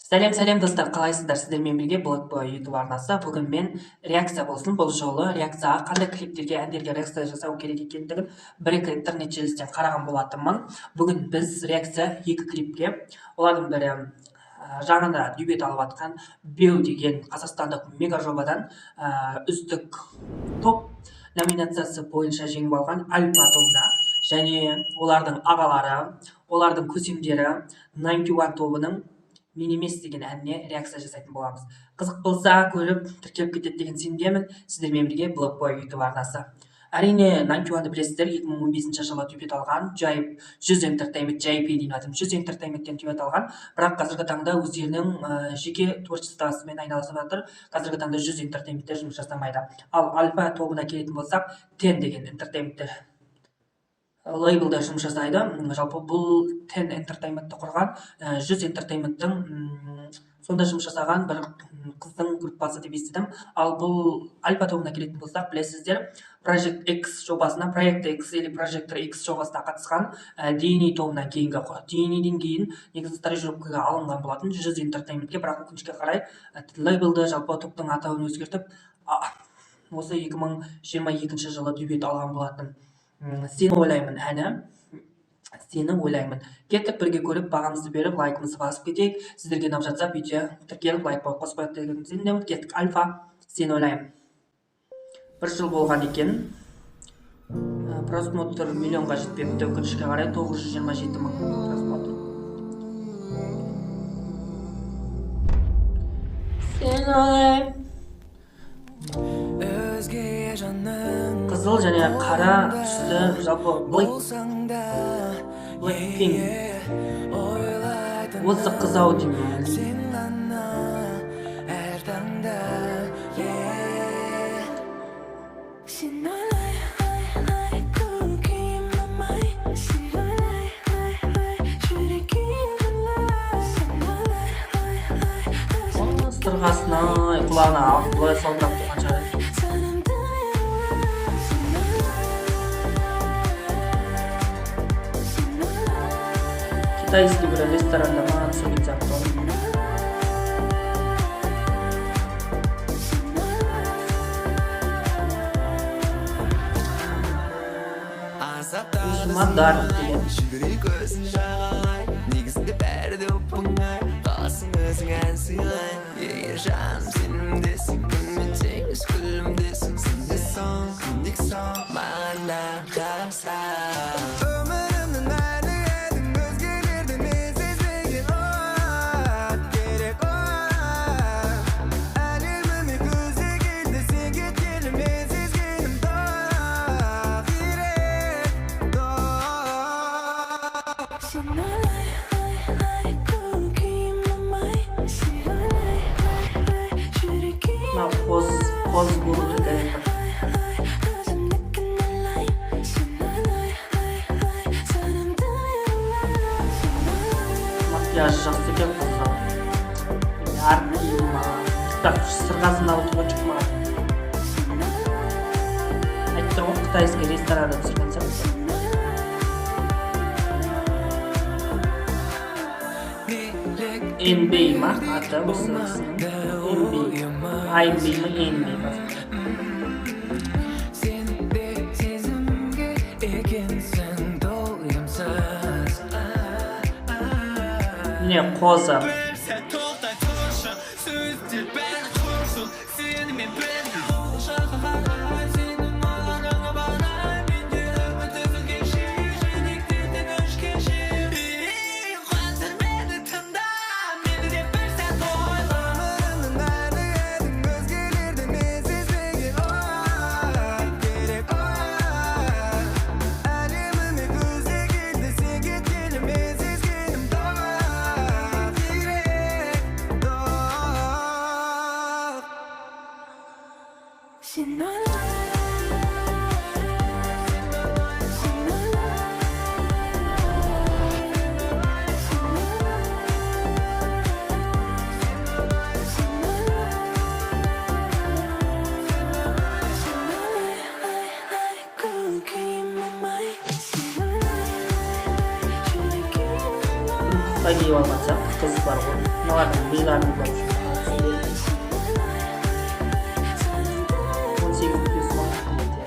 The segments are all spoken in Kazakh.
Сәлем достар, қалайсыздар? Сіздермен бірге Blackboy YouTube арнасы. Бүгін мен реакция болсын. Бұл жолы реакцияға қандай клиптерге, әндерге реакция жасау керек екендігін бір-екі интернет желісінен қараған болатынмын. Бүгін біз реакция екі клипке, олардың бірі жаңында дебют алып жатқан Беу деген қазақстандық мега жобадан үздік топ номинациясы бойынша жеңіп алған Альфа тобына және олардың ағалары, олардың көсемдері 91 тобының мен емес деген әніне реакция жасайтын боламыз. Қызық болса көріп тіркеліп кетеді деген сенемін. Сіздермен бірге Blackboy YouTube арнасы. Әрине 91-ді білесіздер, 2015 жылы дебют алған, жайып 100 Entertainment, JP дейін атым 100 Entertainment'тен дебют алған, бірақ қазіргі таңда өздерінің жеке творчествосымен айналысып жатыр. Қазіргі таңда 100 Entertainment'те жұмыс жасамайды. Ал Альфа тобына келетін болсақ, 10 деген Entertainment'те лейблда жұмыс жасайды. Жалпы бұл 10 Entertainment'ті құрған 100 Entertainment'тің сонда жұмыс жасаған бір қыздың группасы деп естідім. Ал бұл Альфа тобына келетін болсақ, білесіздер, Project X жобасына, Project X или Projector X жобасына қатысқан DNA тобынан кейінгі DNA-ден кейін негізі стажировкаға алынған болатын 100 Entertainment'ке, бірақ өкінішке қарай лейблді жалпы топтың атауын өзгертіп осы 2022 жылы дебют алған болатын. Сені ойлаймын әні, сені ойлаймын. Кеттік бірге көріп, бағамызды беріп, лайкымызды басып кетейік. Сіздерге ұнап жатса, видео тіркеліп, лайк қосып қояды деген сенемін. Кеттік, Альфа, сені ойлаймын. Бір жыл болған екен. Просмотр миллионға жетпепті, өкінішке қарай 927 мың просмотр. Сені ойлаймын. Қызыл және қара түсті, жалпы Blackpink. Осы қыз-ау деймін. Сырғасына, құлағына алып, бұлай салдырап тұрған жары. Китайский бір ресторанда ма түсірген сияқты. Мадар деген. Негізінде бәрі де оп-оңай, қаласың өзің ән сыйлай. Егер жаным сенімдесің, күнмен теңіз күлімдесің, сенде соң, күндік соң, маған да қараса. Қоз бұруды керек. Макияжы жақсы екен қызға. Әркім сырғасында отырған жоқ ма? Айтты ғой, қытайский ресторанда түсірген сияқты. Энбей ма? Аты осы Энбей. Айнбей ма? Энбей ма? Не, қозы. Қытайға алған сияқты қыз бар ғой. Мыналардын мыйларын көп. 18 плюс 10 километр.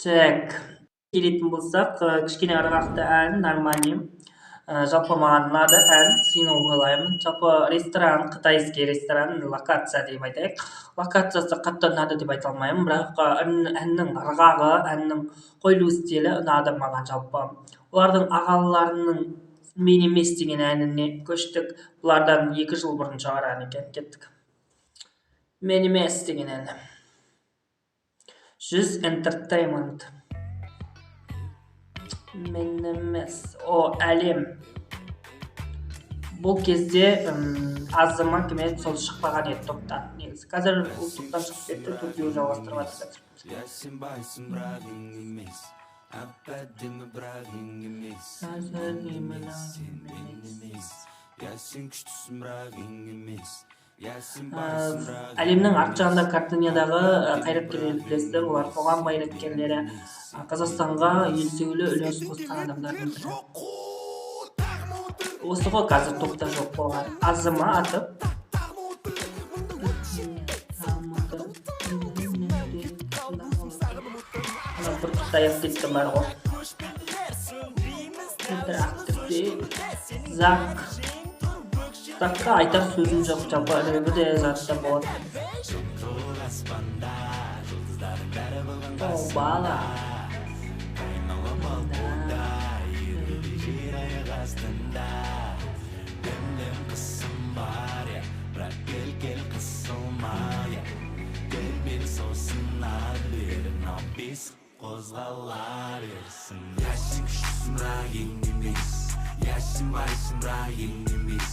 Так, келетін болсақ, кішкене ырғақты ән, нормальный. Жалпы маған ұнады ән, сені ойлаймын. Жалпы ресторан, қытайский ресторан, локация деп айтайық. Локациясы қатты ұнады деп айта алмаймын, бірақ әннің ырғағы, әннің қойылу стилі ұнады маған жалпы. Олардың ағаларының мен емес деген әніне көштік. Бұлардан 2 жыл бұрын шығарған ән екен, кеттік. Мен емес деген әні. 100 Entertainment. Мен емес, о әлем. Бұл кезде азыма кеме сол шықпаған еді топтан. Негізі қазір ол топтан шығып кетті, турдеу жалғастырып жатыр. Әлемнің арт жағында картинадағы қайраткерлерді білесіздер, олар қоғам қайраткерлері, Қазақстанға елеулі үлес қосқан адамдардың бірі. Осы ғой қазір топта жоқ болған. Азыма атып. Бір Қытай артисті бар ғой. Бір артисті Закқа айтар сөзім жоқ, жалпы рэпі де затта болады. О, бала. Қозғала берсін. Яшың күшсін, бірақ ең емес. Яшың байсың, бірақ ең емес.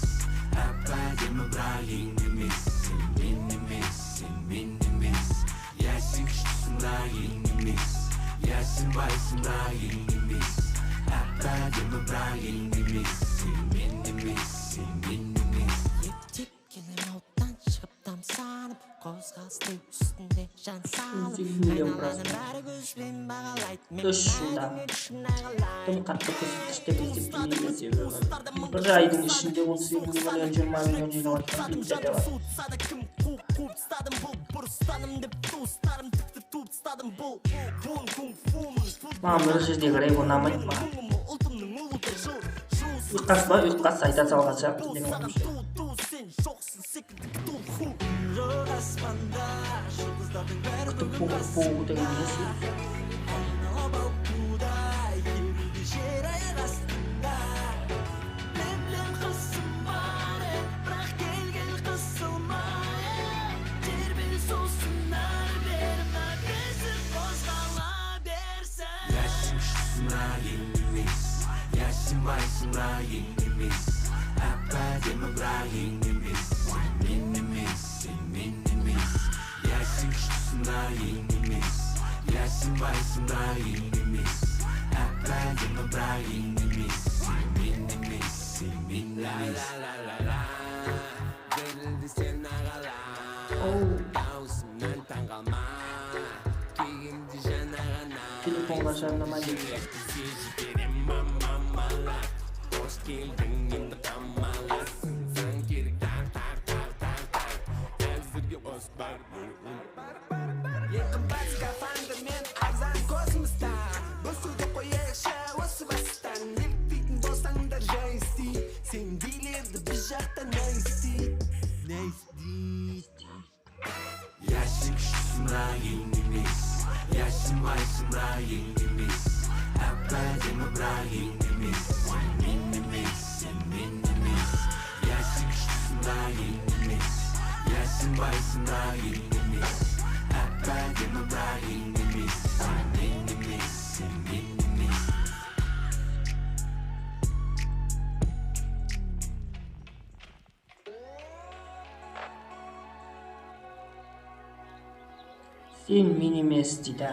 Әп-әдемі, бірақ ең емес. Сен мен емес, сен мен емес. Яшың күшсін, бірақ ең емес. Яшың байсың, бірақ ең емес. Әп-әдемі, бірақ ең емес. Сен мен емес, сен мен емес. Ептеп ауттан шығып тамсанып, қозғалыстың үстінде жан салып, үш жылда тым қатты көрсеткіште есептемеймін. Бір айдың ішінде 18 миллион 20 миллион жинап жатқан клиптер де бар. Маған бір жердегі рэп ұнамайды маған. Ұйқас ба, ұйқас айта салған сияқты деген ойымша. Күтіп бұғы деген несі? Яшың байсың, бірақ ең емес. Әп-әдемі, бірақ ең емес. Мен емес, сен мен емес. Яшың күштісің, бірақ ең емес. Яшың байсың, бірақ ең емес. Әп-әдемі, бірақ ең емес. Сен мен емес, сен мен емес. Берілді сен ағала, даусыңнан таң қалма. Кегімді жана ғана, телефонға жарнама дейді. Hoş geldin енді қамаласың. Сан керек тар. Әзірге ос бар. Еқін бас кафанды мен арзан космостан. Бұсуды қояқша осы бастан. Еліктейтін болсаңдар жай істей. Сен дейлерді біз жақтан не істей. Яшың күшсің, бірақ ең емес. Яшың байсың, бірақ ең емес. Әп-әдемі, бірақ ең емес. Мен емес, сен мен емес. Яшың күшсің, бірақ ең емес. Яшың байсың, бірақ ең емес. Әп-әдемі, бірақ ең емес. Мен емес, сен мен емес. Сен мен емес дейді.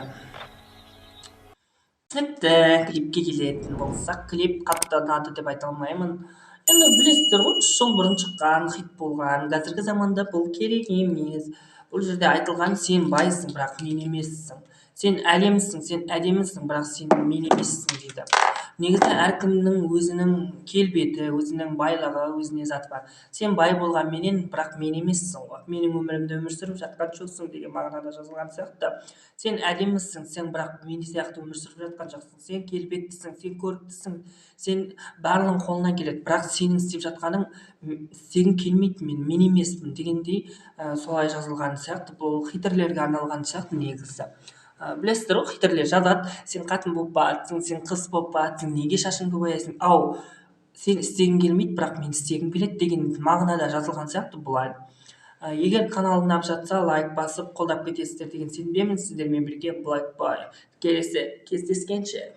Тіпті клипке келетін болсақ, клип қатты ұнады деп айта алмаймын. Енді білесіздер ғой, 3 жыл бұрын шыққан, хит болған. Қазіргі заманда бұл керек емес. Бұл жерде айтылған сен байсың, бірақ мен емессің. сен әлемсің, сен әдемісің, бірақ сен мен емессің дейді. Негізі әркімнің өзінің келбеті, өзінің байлығы, өзіне заты бар. Сен бай болғанменен, бірақ мен емессің ғой. Менің өмірімді өмір сүріп жатқан жоқсың деген мағынада жазылған сияқты. Сен әдемісің, сен бірақ мен сияқты өмір сүріп жатқан жоқсың. Сен келбеттісің, сен көріктісің, сен барлығың қолыңнан келеді, бірақ сенің істеп жатқаның істегің келмейді, мен емеспін дегендей солай жазылған сияқты. Бұл хитрлерге арналған сияқты негізі. Білесіздер ғой, хитрлер жазады, сен қатын болып батсың, сен қыз болып батсың, неге шашыңды бояйсың, ау сен істегің келмейді, бірақ мен істегім келеді деген мағынада жазылған сияқты бұлай. Егер канал ұнап жатса, лайк басып қолдап кетесіздер деген сенбемін. Сіздермен бірге Black Boy. Келесі кездескенше.